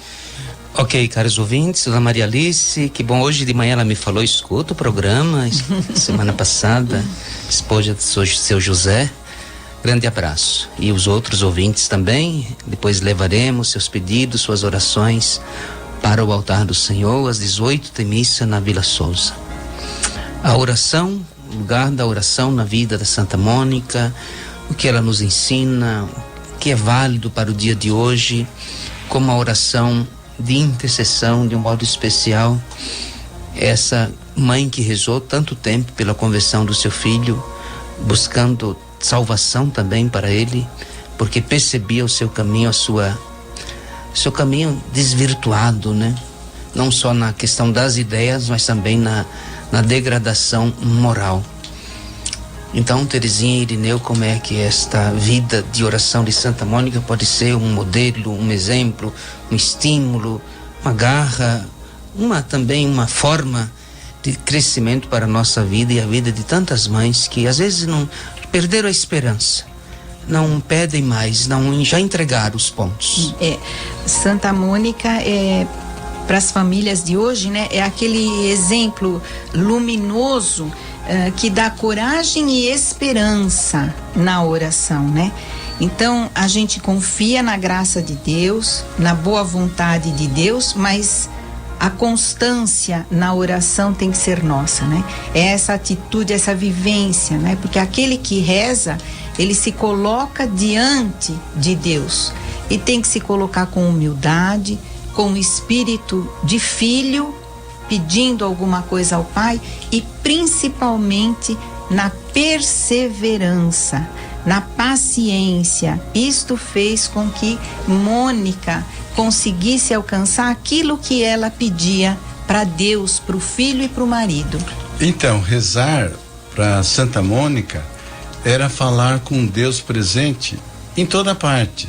Ok, caros ouvintes, Dona Maria Alice, que bom, hoje de manhã ela me falou, escuta o programa, semana passada, esposa do seu José, grande abraço. E os outros ouvintes também, depois levaremos seus pedidos, suas orações para o altar do Senhor, às 18 tem missa na Vila Souza. A oração, o lugar da oração na vida da Santa Mônica, o que ela nos ensina, o que é válido para o dia de hoje, como a oração de intercessão, de um modo especial, essa mãe que rezou tanto tempo pela conversão do seu filho, buscando salvação também para ele, porque percebia o seu caminho, seu caminho desvirtuado, né? Não só na questão das ideias, mas também na degradação moral. Então, Terezinha e Irineu, como é que esta vida de oração de Santa Mônica pode ser um modelo, um exemplo, um estímulo, uma garra, também uma forma de crescimento para a nossa vida e a vida de tantas mães que às vezes não perderam a esperança, não pedem mais, já entregaram os pontos. Santa Mônica para as famílias de hoje, né, é aquele exemplo luminoso que dá coragem e esperança na oração, né? Então a gente confia na graça de Deus, na boa vontade de Deus, mas a constância na oração tem que ser nossa, né? É essa atitude, essa vivência, né? Porque aquele que reza, ele se coloca diante de Deus e tem que se colocar com humildade, com espírito de filho, pedindo alguma coisa ao Pai e principalmente na perseverança, na paciência. Isto fez com que Mônica conseguisse alcançar aquilo que ela pedia para Deus, para o filho e para o marido? Então, rezar para Santa Mônica era falar com Deus presente em toda parte,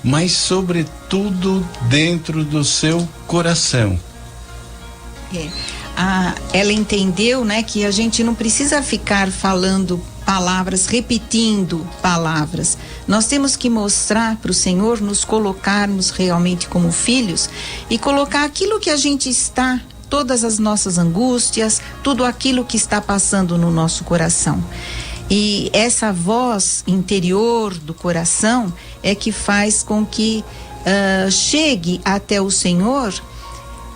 mas sobretudo dentro do seu coração. Ela entendeu, né, que a gente não precisa ficar falando palavras, repetindo palavras. Nós temos que mostrar para o Senhor, nos colocarmos realmente como filhos e colocar aquilo que a gente está, todas as nossas angústias, tudo aquilo que está passando no nosso coração. E essa voz interior do coração é que faz com que chegue até o Senhor,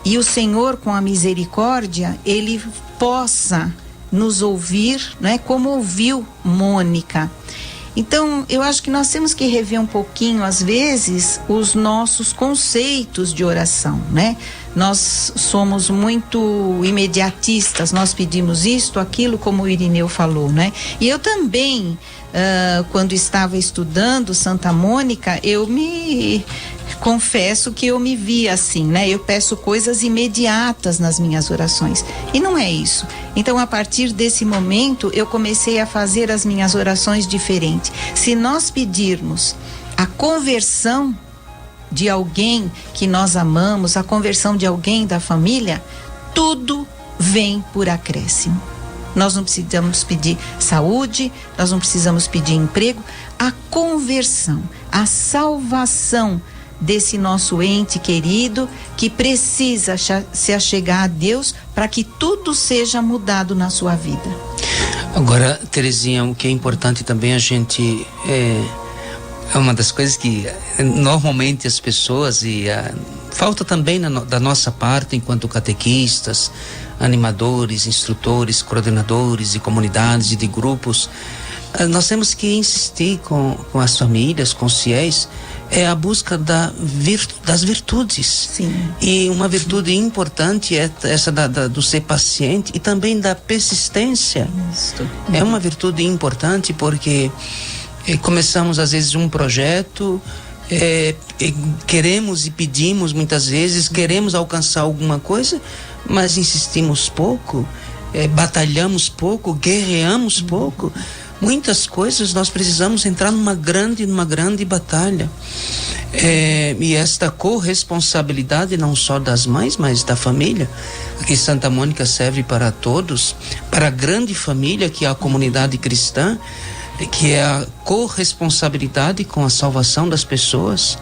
e o Senhor, com a misericórdia, ele possa nos ouvir, né, como ouviu Mônica. Então, eu acho que nós temos que rever um pouquinho, às vezes, os nossos conceitos de oração, né? Nós somos muito imediatistas, nós pedimos isto, aquilo, como o Irineu falou, né? E eu também, quando estava estudando Santa Mônica, confesso que eu me vi assim, né? Eu peço coisas imediatas nas minhas orações. E não é isso. Então, a partir desse momento, eu comecei a fazer as minhas orações diferentes. Se nós pedirmos a conversão de alguém que nós amamos, a conversão de alguém da família, tudo vem por acréscimo. Nós não precisamos pedir saúde, nós não precisamos pedir emprego. A conversão, a salvação desse nosso ente querido que precisa se achegar a Deus para que tudo seja mudado na sua vida. Agora, Terezinha, o que é importante também a gente é uma das coisas que normalmente as pessoas falta também da nossa parte enquanto catequistas, animadores, instrutores, coordenadores de comunidades e de grupos. Nós temos que insistir com as famílias, com os fiéis, a busca das virtudes. Sim. E uma virtude importante é essa do ser paciente e também da persistência. Isso. É uma virtude importante porque começamos às vezes um projeto, queremos e pedimos muitas vezes, queremos alcançar alguma coisa, mas insistimos pouco, batalhamos pouco, guerreamos pouco. Muitas coisas nós precisamos entrar numa grande batalha. E esta corresponsabilidade não só das mães, mas da família, que Santa Mônica serve para todos, para a grande família que é a comunidade cristã, que é a corresponsabilidade com a salvação das pessoas.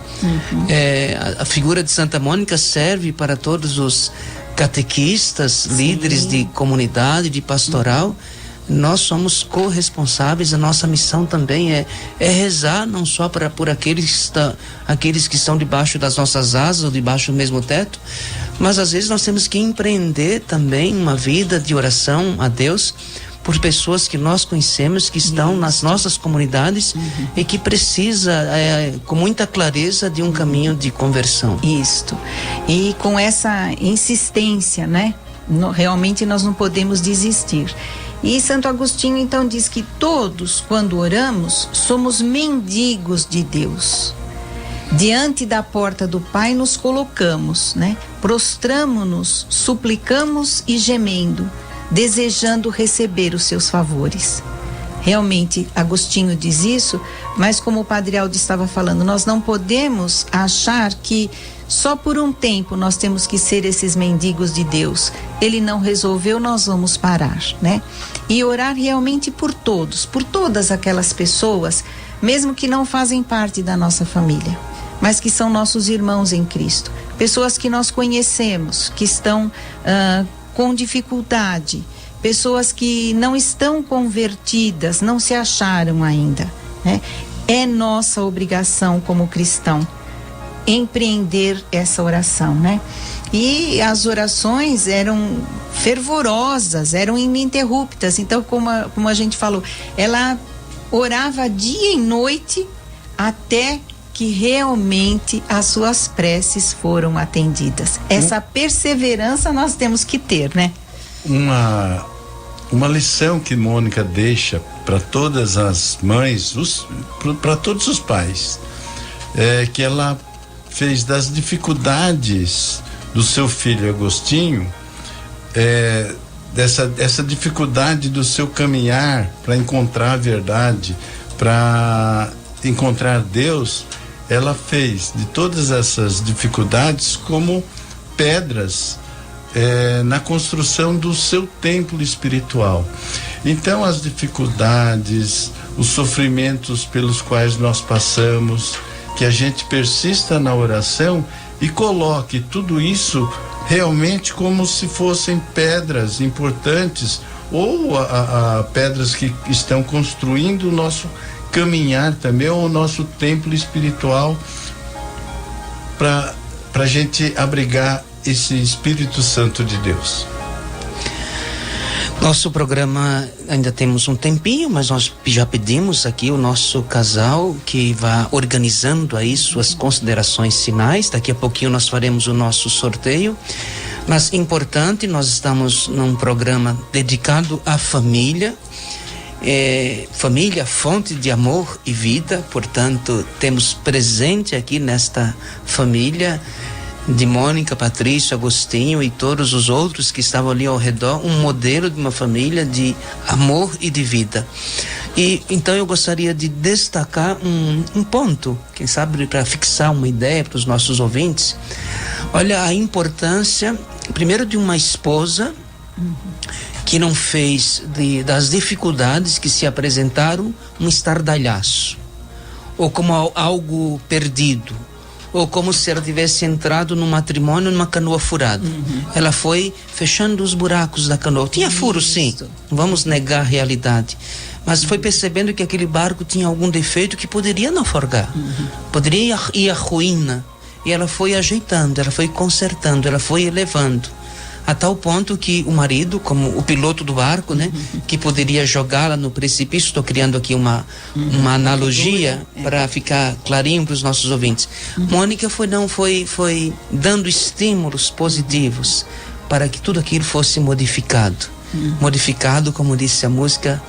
A figura de Santa Mônica serve para todos os catequistas, líderes de comunidade, de pastoral. Nós somos corresponsáveis, a nossa missão também é rezar não só por aqueles que estão debaixo das nossas asas ou debaixo do mesmo teto, mas às vezes nós temos que empreender também uma vida de oração a Deus por pessoas que nós conhecemos, que estão nas nossas comunidades e que precisa com muita clareza de um caminho de conversão. Isto. E com essa insistência, né? Realmente nós não podemos desistir. E Santo Agostinho então diz que todos, quando oramos, somos mendigos de Deus. Diante da porta do Pai nos colocamos, né? Prostramo-nos, suplicamos e gemendo, desejando receber os seus favores. Realmente, Agostinho diz isso, mas como o Padre Aldo estava falando, nós não podemos achar que só por um tempo nós temos que ser esses mendigos de Deus. Ele não resolveu, nós vamos parar, né? E orar realmente por todos, por todas aquelas pessoas, mesmo que não fazem parte da nossa família, mas que são nossos irmãos em Cristo. Pessoas que nós conhecemos, que estão com dificuldade, pessoas que não estão convertidas, não se acharam ainda, né? É nossa obrigação como cristão empreender essa oração, né? E as orações eram fervorosas, eram ininterruptas. Então, como a gente falou, ela orava dia e noite até que realmente as suas preces foram atendidas. Essa perseverança nós temos que ter, né? Uma lição que Mônica deixa para todas as mães, para todos os pais, é que ela fez das dificuldades do seu filho Agostinho dessa dificuldade do seu caminhar para encontrar a verdade, para encontrar Deus, ela fez de todas essas dificuldades como pedras na construção do seu templo espiritual. Então, as dificuldades, os sofrimentos pelos quais nós passamos, que a gente persista na oração e coloque tudo isso realmente como se fossem pedras importantes, ou pedras que estão construindo o nosso caminhar também, ou o nosso templo espiritual, para a gente abrigar esse Espírito Santo de Deus. Nosso programa ainda temos um tempinho, mas nós já pedimos aqui o nosso casal que vá organizando aí suas considerações finais. Daqui a pouquinho nós faremos o nosso sorteio. Mas importante, nós estamos num programa dedicado à família. Família, fonte de amor e vida. Portanto, temos presente aqui nesta família de Mônica, Patrício, Agostinho e todos os outros que estavam ali ao redor, um modelo de uma família de amor e de vida. E então eu gostaria de destacar um ponto, quem sabe para fixar uma ideia para os nossos ouvintes. Olha a importância, primeiro, de uma esposa que não fez das dificuldades que se apresentaram um estardalhaço, ou como algo perdido, ou como se ela tivesse entrado num matrimônio numa canoa furada. Ela foi fechando os buracos da canoa. Tinha furo, sim, não vamos negar a realidade, mas foi percebendo que aquele barco tinha algum defeito que poderia naufragar, poderia ir à ruína, e ela foi ajeitando, ela foi consertando, ela foi elevando, a tal ponto que o marido, como o piloto do barco, né, que poderia jogá-la no precipício. Estou criando aqui uma analogia para ficar clarinho para os nossos ouvintes. Mônica foi dando estímulos positivos para que tudo aquilo fosse modificado. Modificado, como disse a música,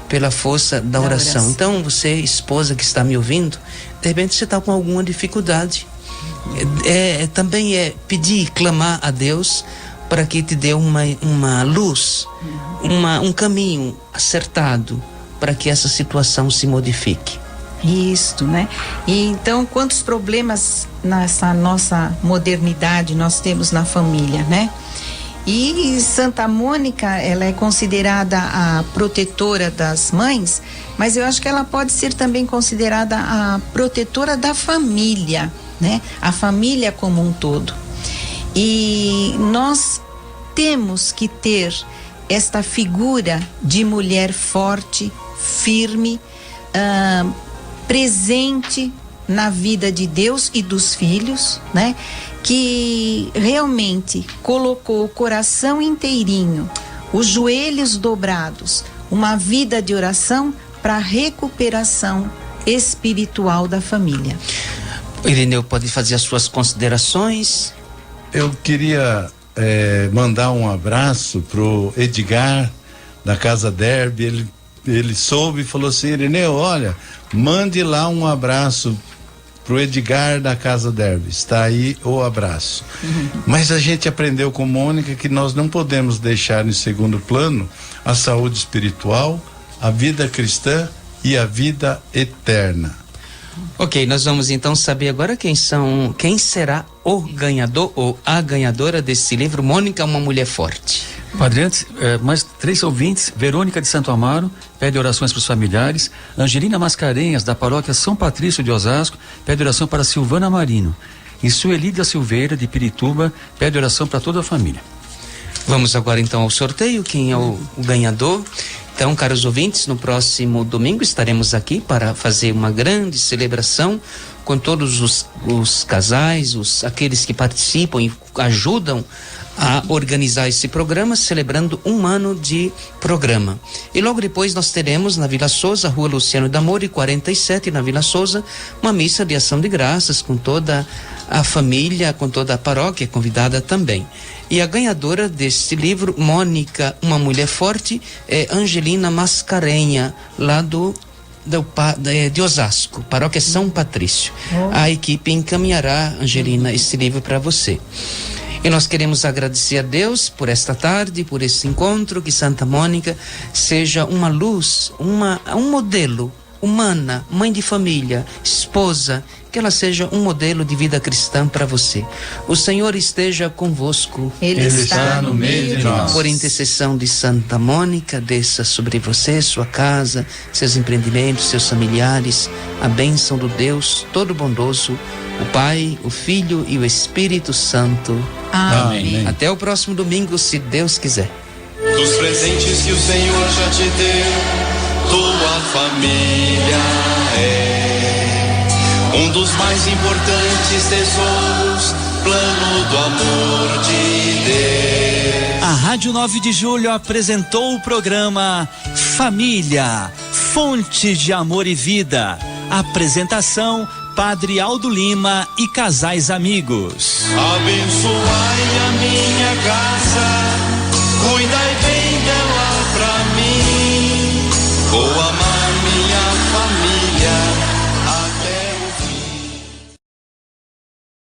pela força da oração. Então, você, esposa que está me ouvindo, de repente você está com alguma dificuldade. Também é pedir, clamar a Deus para que te dê uma luz, um caminho acertado para que essa situação se modifique. Isto, né? E então, quantos problemas nessa nossa modernidade nós temos na família, né? E Santa Mônica, ela é considerada a protetora das mães, mas eu acho que ela pode ser também considerada a protetora da família, né? A família como um todo. E nós temos que ter esta figura de mulher forte, firme, presente na vida de Deus e dos filhos, né? Que realmente colocou o coração inteirinho, os joelhos dobrados, uma vida de oração para a recuperação espiritual da família. Irineu, pode fazer as suas considerações? Eu queria mandar um abraço pro Edgar da Casa Derby. Ele soube e falou assim: Irineu, olha, mande lá um abraço pro Edgar da Casa Derby, está aí o abraço. Mas a gente aprendeu com Mônica que nós não podemos deixar em segundo plano a saúde espiritual, a vida cristã e a vida eterna. Ok, nós vamos então saber agora quem será o ganhador ou a ganhadora desse livro, Mônica, uma mulher forte. Padre, antes, mais 3 ouvintes. Verônica de Santo Amaro pede orações para os familiares. Angelina Mascarenhas, da paróquia São Patrício de Osasco, pede oração para Silvana Marino. E Sueli da Silveira, de Pirituba, pede oração para toda a família. Vamos agora então ao sorteio, quem é o ganhador. Então, caros ouvintes, no próximo domingo estaremos aqui para fazer uma grande celebração com todos os casais, aqueles que participam e ajudam a organizar esse programa, celebrando 1 ano de programa. E logo depois nós teremos na Vila Souza, Rua Luciano D'Amore, 47, na Vila Souza, uma missa de ação de graças com toda a família, com toda a paróquia convidada também. E a ganhadora deste livro, Mônica, uma mulher forte, é Angelina Mascarenha, lá de Osasco, paróquia São Patrício. A equipe encaminhará, Angelina, esse livro para você. E nós queremos agradecer a Deus por esta tarde, por este encontro, que Santa Mônica seja uma luz, um modelo humana, mãe de família, esposa, que ela seja um modelo de vida cristã para você. O Senhor esteja convosco. Ele está no meio de nós. Por intercessão de Santa Mônica, desça sobre você, sua casa, seus empreendimentos, seus familiares, a bênção do Deus Todo-Bondoso, o Pai, o Filho e o Espírito Santo. Amém. Até o próximo domingo, se Deus quiser. Dos presentes que o Senhor já te deu, tua família é um dos mais importantes tesouros, plano do amor de Deus. A Rádio 9 de Julho apresentou o programa Família, Fonte de Amor e Vida. Apresentação: Padre Aldo Lima e casais amigos. Abençoai a minha casa, cuidai bem dela pra mim, vou amar minha família.